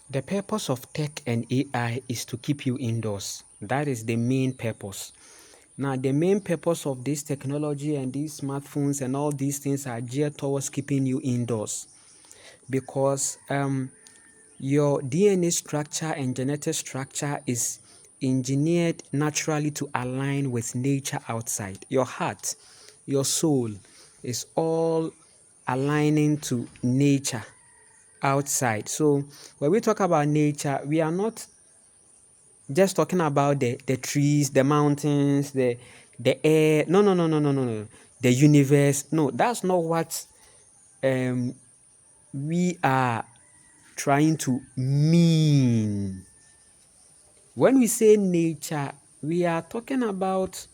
The purpose of tech and AI is to keep you indoors. That is the main purpose. Now, the main purpose of this technology and these smartphones and all these things are geared towards keeping you indoors because your DNA structure and genetic structure is engineered naturally to align with nature outside. Your heart, your soul is all aligning to nature outside. So when we talk about nature, we are not just talking about the trees, the mountains, the air. No, no, no, no, no, no, no. The universe. No, that's not what um we are trying to mean. When we say nature, we are talking about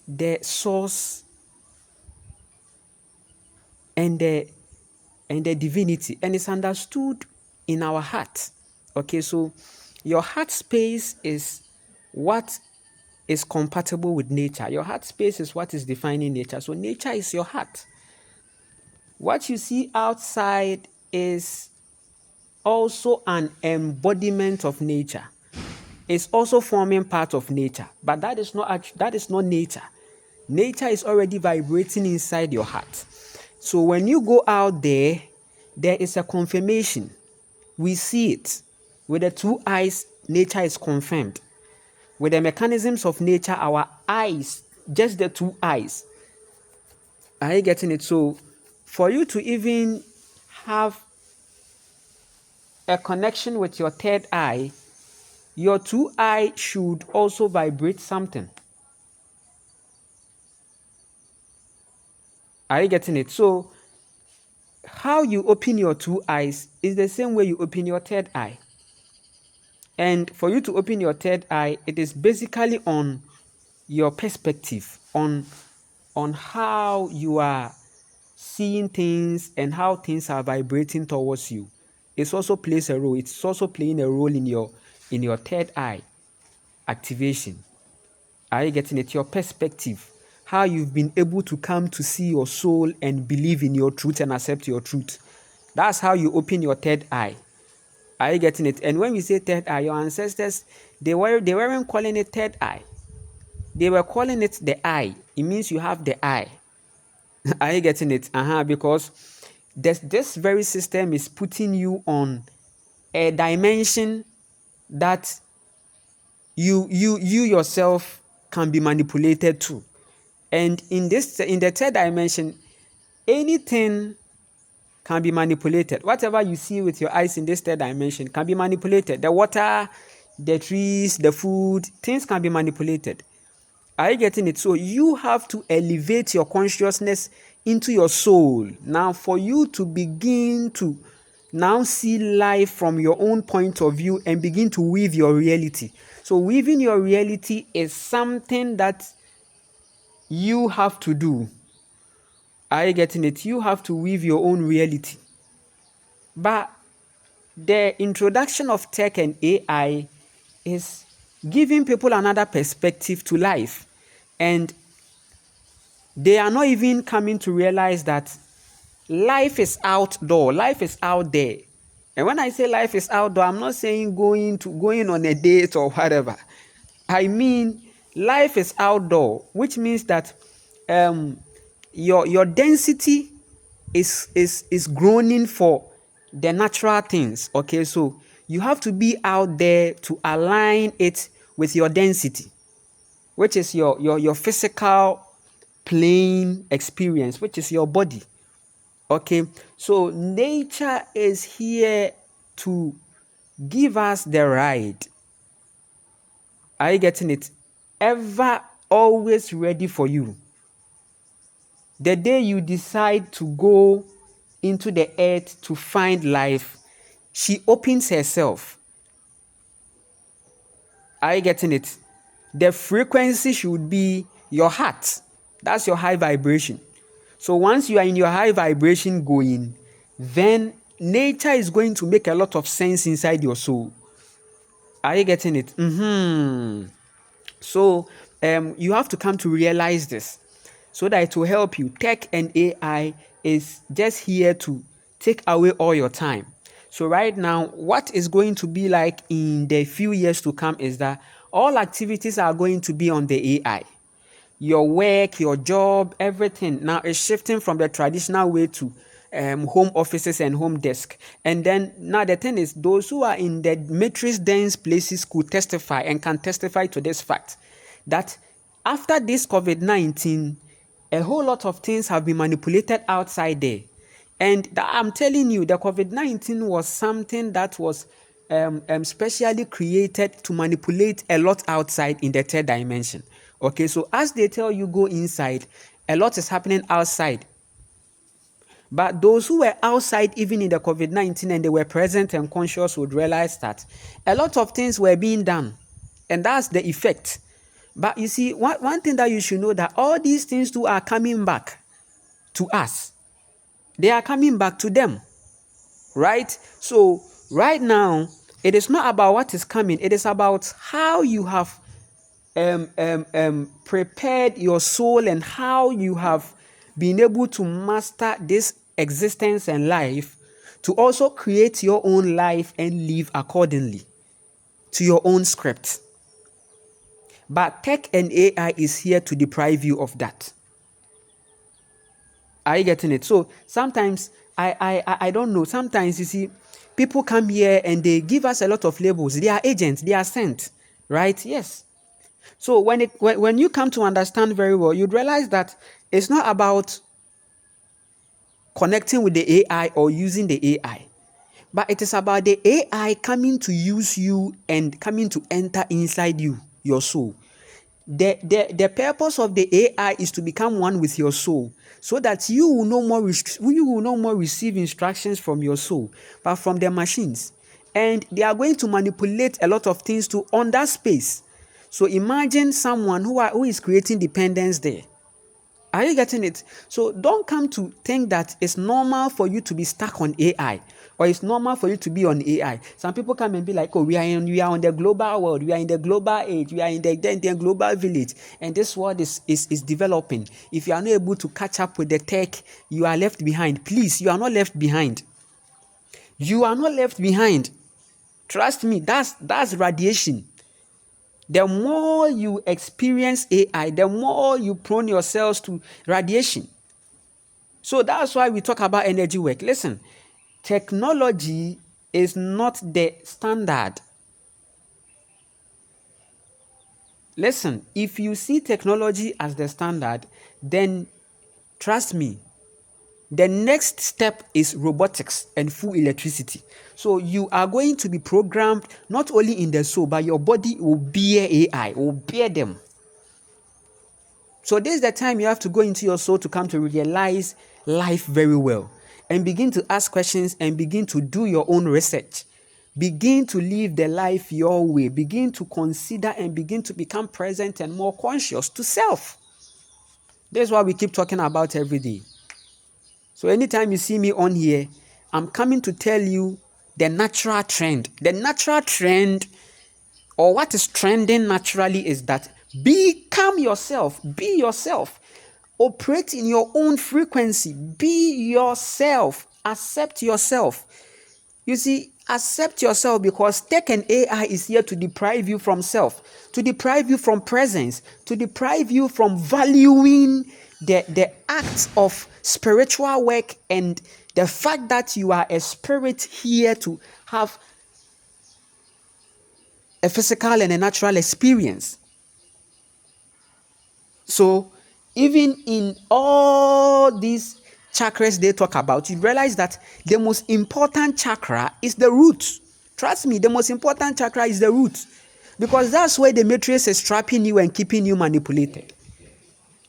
the source and the divinity, and it's understood in our heart. Okay, so your heart space is what is compatible with nature. Your heart space is what is defining nature. So nature is your heart. What you see outside is also an embodiment of nature. It's also forming part of nature, but that is not nature. Nature is already vibrating inside your heart. So when you go out there, there is a confirmation. We see it. With the two eyes, nature is confirmed. With the mechanisms of nature, our eyes, just the two eyes. Are you getting it? So for you to even have a connection with your third eye, your two eye should also vibrate something. Are you getting it? So how you open your two eyes is the same way you open your third eye. And for you to open your third eye, it is basically on your perspective, on how you are seeing things and how things are vibrating towards you. It also plays a role. It's also playing a role in your third eye activation. Are you getting it? Your perspective, how you've been able to come to see your soul and believe in your truth and accept your truth. That's how you open your third eye. Are you getting it? And when we say third eye, your ancestors, they weren't calling it third eye. They were calling it the eye. It means you have the eye. Are you getting it? Because this very system is putting you on a dimension that you yourself can be manipulated to. And in the third dimension, anything can be manipulated. Whatever you see with your eyes in this third dimension can be manipulated. The water, the trees, the food, things can be manipulated. Are you getting it? So you have to elevate your consciousness into your soul. Now, for you to begin to now see life from your own point of view and begin to weave your reality. So weaving your reality is something that you have to do. Are you getting it? You have to weave your own reality. But the introduction of tech and AI is giving people another perspective to life. And they are not even coming to realize that life is outdoor, life is out there. And when I say life is outdoor, I'm not saying going on a date or whatever. I mean life is outdoor, which means that your density is groaning for the natural things. Okay, so you have to be out there to align it with your density, which is your physical plane experience, which is your body. Okay, so nature is here to give us the ride. Are you getting it? Ever, always ready for you. The day you decide to go into the earth to find life, she opens herself. Are you getting it? The frequency should be your heart. That's your high vibration. So once you are in your high vibration going, then nature is going to make a lot of sense inside your soul. Are you getting it? So you have to come to realize this so that it will help you. Tech and AI is just here to take away all your time. So right now, what is going to be like in the few years to come is that all activities are going to be on the AI. Your work, your job, everything now is shifting from the traditional way to home offices and home desk. And then now the thing is, those who are in the matrix dense places could testify and can testify to this fact that after this COVID-19, a whole lot of things have been manipulated outside there. And I'm telling you, the COVID-19 was something that was specially created to manipulate a lot outside in the third dimension. Okay, so as they tell you go inside, a lot is happening outside. But those who were outside, even in the COVID-19, and they were present and conscious, would realize that a lot of things were being done. And that's the effect. But you see, one thing that you should know, that all these things too are coming back to us. They are coming back to them. Right? So right now, it is not about what is coming. It is about how you have prepared your soul and how you have been able to master this existence and life to also create your own life and live accordingly to your own script. But tech and AI is here to deprive you of that. Are you getting it? So sometimes I don't know. Sometimes you see, people come here and they give us a lot of labels. They are agents. They are sent, right? Yes. So when you come to understand very well, you'd realize that it's not about connecting with the AI or using the AI, but it is about the AI coming to use you and coming to enter inside you, your soul. The purpose of the AI is to become one with your soul, so that you will no more receive instructions from your soul, but from the machines. And they are going to manipulate a lot of things to on that space. So imagine someone who is creating dependence there. Are you getting it? So don't come to think that it's normal for you to be stuck on AI, or it's normal for you to be on AI. Some people come and be like, oh, we are on the global world, we are in the global age, we are in the global village, and this world is developing. If you are not able to catch up with the tech, you are left behind. Please, you are not left behind. You are not left behind. Trust me, that's radiation. The more you experience AI, the more you prone yourselves to radiation. So that's why we talk about energy work. Listen, technology is not the standard. Listen, if you see technology as the standard, then trust me, the next step is robotics and full electricity. So you are going to be programmed not only in the soul, but your body will bear AI, will bear them. So this is the time you have to go into your soul to come to realize life very well and begin to ask questions and begin to do your own research. Begin to live the life your way. Begin to consider and begin to become present and more conscious to self. This is what we keep talking about every day. So anytime you see me on here, I'm coming to tell you the natural trend. The natural trend, or what is trending naturally, is that become yourself. Be yourself. Operate in your own frequency. Be yourself. Accept yourself. You see, accept yourself, because tech and AI is here to deprive you from self, to deprive you from presence, to deprive you from valuing the acts of spiritual work and the fact that you are a spirit here to have a physical and a natural experience. So even in all these chakras they talk about, you realize that the most important chakra is the root. Trust me, the most important chakra is the root, because that's where the matrix is trapping you and keeping you manipulated.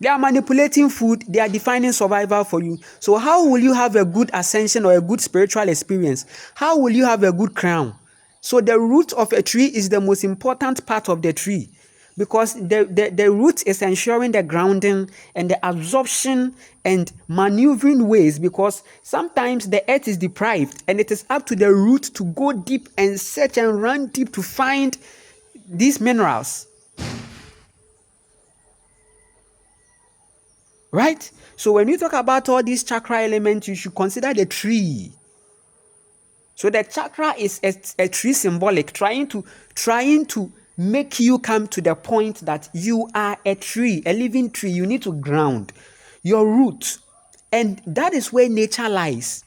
They are manipulating food, they are defining survival for you. So how will you have a good ascension or a good spiritual experience? How will you have a good crown? So the root of a tree is the most important part of the tree, because the root is ensuring the grounding and the absorption and maneuvering ways, because sometimes the earth is deprived and it is up to the root to go deep and search and run deep to find these minerals. Right? So when you talk about all these chakra elements, you should consider the tree. So the chakra is a tree symbolic, trying to make you come to the point that you are a tree, a living tree. You need to ground your roots. And that is where nature lies.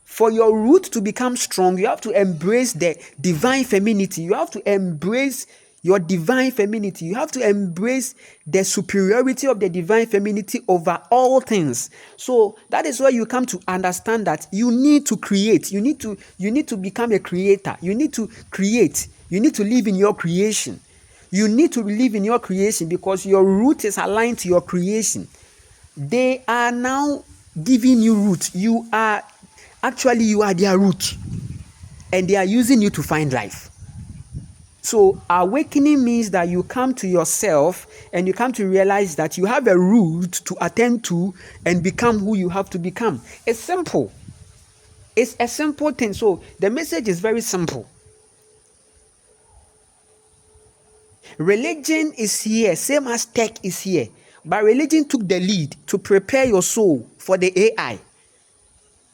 For your root to become strong, you have to embrace the divine femininity. You have to embrace your divine femininity. You have to embrace the superiority of the divine femininity over all things. So that is where you come to understand that you need to create. You need to become a creator. You need to create. You need to live in your creation. You need to live in your creation because your root is aligned to your creation. They are now giving you root. You are their root, and they are using you to find life. So awakening means that you come to yourself and you come to realize that you have a root to attend to and become who you have to become. It's simple. It's a simple thing. So the message is very simple. Religion is here, same as tech is here. But religion took the lead to prepare your soul for the AI.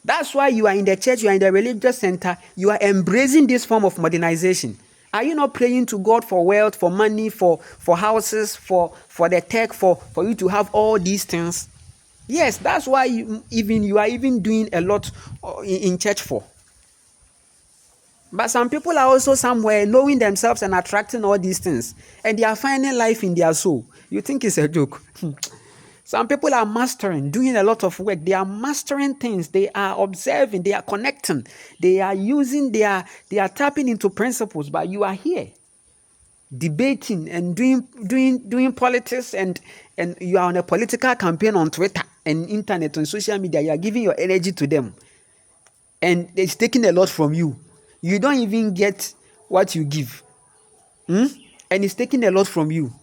That's why you are in the church, you are in the religious center, you are embracing this form of modernization. Are you not praying to God for wealth, for money, for houses, for the tech, for you to have all these things? Yes, that's why you are even doing a lot in church for. But some people are also somewhere knowing themselves and attracting all these things, and they are finding life in their soul. You think it's a joke? Some people are mastering, doing a lot of work. They are mastering things. They are observing. They are connecting. They are using. They are tapping into principles. But you are here, debating and doing politics, and you are on a political campaign on Twitter and internet and social media. You are giving your energy to them, and it's taking a lot from you. You don't even get what you give, and it's taking a lot from you.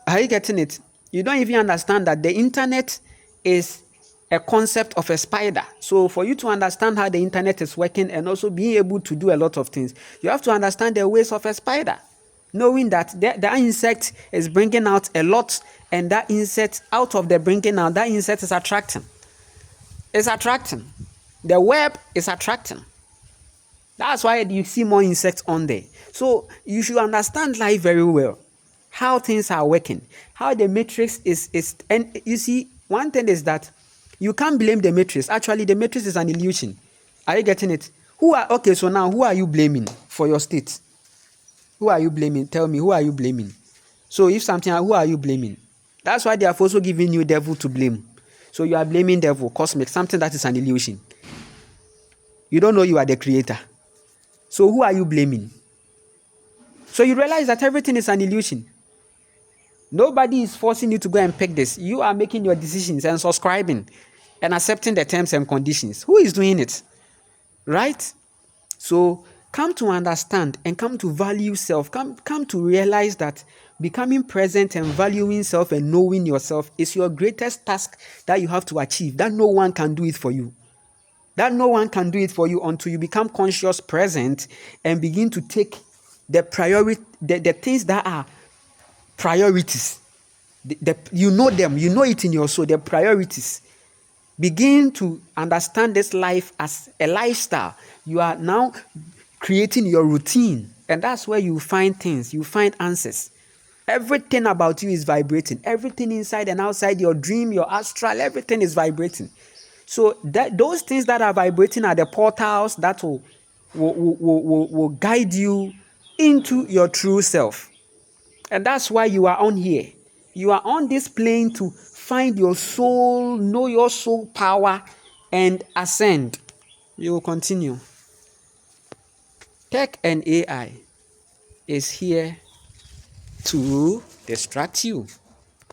Are you getting it? You don't even understand that the internet is a concept of a spider. So for you to understand how the internet is working and also being able to do a lot of things, you have to understand the ways of a spider. Knowing that the insect is bringing out a lot, and that insect, out of the bringing out, that insect is attracting. It's attracting. The web is attracting. That's why you see more insects on there. So you should understand life very well, how things are working, how the matrix is. And you see, one thing is that you can't blame the matrix. Actually, the matrix is an illusion. Are you getting it? So now who are you blaming for your state? Who are you blaming? Tell me, who are you blaming? So if something, who are you blaming? That's why they have also given you devil to blame. So you are blaming devil, cosmic, something that is an illusion. You don't know you are the creator. So who are you blaming? So you realize that everything is an illusion. Nobody is forcing you to go and pick this. You are making your decisions and subscribing and accepting the terms and conditions. Who is doing it? Right? So come to understand and come to value self. Come to realize that becoming present and valuing self and knowing yourself is your greatest task that you have to achieve. That no one can do it for you. That no one can do it for you until you become conscious, present, and begin to take the priority, the things that are priorities. You know them, you know it in your soul, the priorities. Begin to understand this life as a lifestyle. You are now creating your routine, and that's where you find things, you find answers. Everything about you is vibrating. Everything inside and outside your dream, your astral, everything is vibrating. So those things that are vibrating are the portals that will guide you into your true self. And that's why you are on here. You are on this plane to find your soul, know your soul power, and ascend. You will continue. Tech and AI is here to distract you.